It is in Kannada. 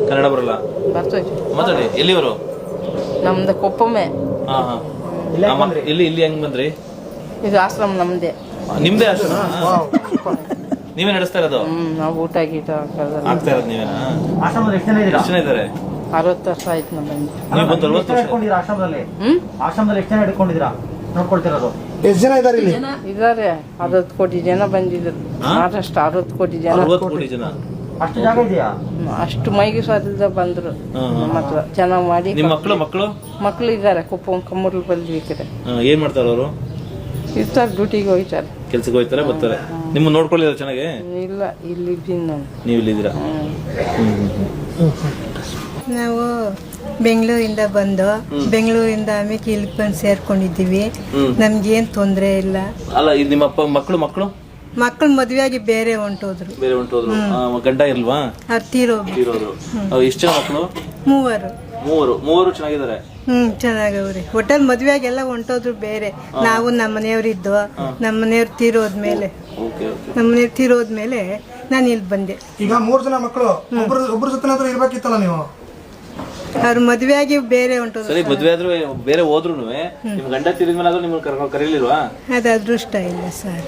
ಕನ್ನಡ ಬರಲ್ಲ? ಬರ್ತೈತಿ. ಮಾತಾಡಿ. ಎಲ್ಲಿವರು? ನಮ್ದು ಕೊಪ್ಪಮ್ಮೆ. ಹಾ ಹಾ. ಇಲ್ಲಿ ಹೆಂಗ್ ಬಂದ್ರಿ? ಇದು ಆಶ್ರಮ ನಮ್ದೇ. ನಿಮ್ದೇ ಆಶ್ರಮ? ನೀವೇ ನಡೆಸ್ತಾ ಇರೋದು? ನಾವು ಊಟ ಗೀಟ ಆಗ್ತಾ ಇರೋದು ನೀವೇನಾ? ಆಶ್ರಮದಲ್ಲಿ ಎಷ್ಟು ಜನ ಇದ್ದಾರೆ? 60 ವರ್ಷ ಆಯ್ತು ನಾವು ಬಂದು. ನೀವು ಬಂದು 60 ವರ್ಷ ಆಶ್ರಮದಲ್ಲಿ? ಆಶ್ರಮದಲ್ಲಿ ಎಷ್ಟು ಜನ ಹಿಡ್ಕೊಂಡಿದ್ದೀರಾ ನೋಡ್ಕೊಳ್ತಿರೋದು? ಎಷ್ಟು ಜನ ಇದ್ದಾರೆ ಇಲ್ಲಿ? ಇದಾರೆ 60 ಕೋಟಿ ಜನ ಬಂದಿದ್ರು. ಮಹಾರಾಷ್ಟ್ರ 60 ಕೋಟಿ ಜನ. 60 ಕೋಟಿ ಜನ. ಅಷ್ಟು ಜಾಗ ಇದೆಯಾ? ಅಷ್ಟು ಮೈಗೆ ಸ್ವಾದಿಂದ ಬಂದ್ರು. ನಮ್ಮ ಹತ್ರ ಚೆನ್ನಾಗಿ ಮಾಡಿ. ನಿಮ್ಮ ಮಕ್ಕಳು ಇದ್ದಾರೆ ಕುಪ್ಪ ಕಮ್ಮೂರ್ಲಿ ಬಂದ್ವಿ ಈ ಕಡೆ. ಏನ್ ಮಾಡ್ತಾರ ಅವರು? ಇರ್ತಾರೆ, ಡ್ಯೂಟಿಗೆ ಹೋಗ್ತಾರೆ. ಕೆಲ್ಸಕ್ಕೆ ಹೋಗ್ತಾರೆ, ಬರ್ತಾರೆ. ನಿಮ್ಮ ನೋಡ್ಕೊಳ್ಳಿಲ್ಲ ಚೆನ್ನಾಗಿ? ಇಲ್ಲ, ಇಲ್ಲಿದ್ದೀನಿ ನಾನು. ನೀವು ಇಲ್ಲಿದ್ದೀರಾ? ನಾವು ಬೆಂಗಳೂರಿಂದ ಬಂದು ಬೆಂಗಳೂರಿಂದ ಆಮೇಲೆ ಇಲ್ಲಿ ಬಂದು ಸೇರ್ಕೊಂಡಿದ್ದೀವಿ. ನಮ್ಗೇನ್ ತೊಂದರೆ ಇಲ್ಲ. ಅಲ್ಲ, ಇದು ನಿಮ್ಮ ಮಕ್ಕಳು ಮಕ್ಕಳು ಮದುವೆಯಾಗಿ ಬೇರೆ ಹೊಂಟೋದ್ರು. ಗಂಡ ಇಲ್ವಾ? ಅವ್ರು ತೀರೋದ್ರು. ಎಷ್ಟು ಜನ ಮಕ್ಕಳು? ಮೂವರು ಚೆನ್ನಾಗಿದ್ದಾರೆ. ಚೆನ್ನಾಗವ್ರಿ. ಹೋಟೆಲ್ ಮದುವೆಯಾಗೆಲ್ಲ ಹೊಂಟೋದ್ರು ಬೇರೆ. ನಾವು ನಮ್ಮ ಮನೆಯವ್ರಿದ್ದು. ನಮ್ಮ ಮನೆಯವ್ರು ತೀರೋದ್ಮೇಲೆ ನಾನು ಇಲ್ಲಿ ಬಂದೆ. ಈಗ 3 ಜನ ಮಕ್ಕಳು, ಒಬ್ರು ಜೊತೆ ಇರ್ಬೇಕಿತ್ತಲ್ಲ ನೀವು? ಅವ್ರ ಮದುವೆಯಾಗಿ ಬೇರೆ ಹೊಂಟೋದ್ರು. ಸರಿ, ಮದುವೆ ಆದ್ರೂ ಬೇರೆ ಹೋದ್ರು ನಿಮ್ ಗಂಡ ತೀರಿದ್ಮೇಲೆ ನಿಮ್ಗೆ ಕರೀಲಿಲ್ವಾ? ಅದು ಅದೃಷ್ಟ ಇಲ್ಲ ಸರ್.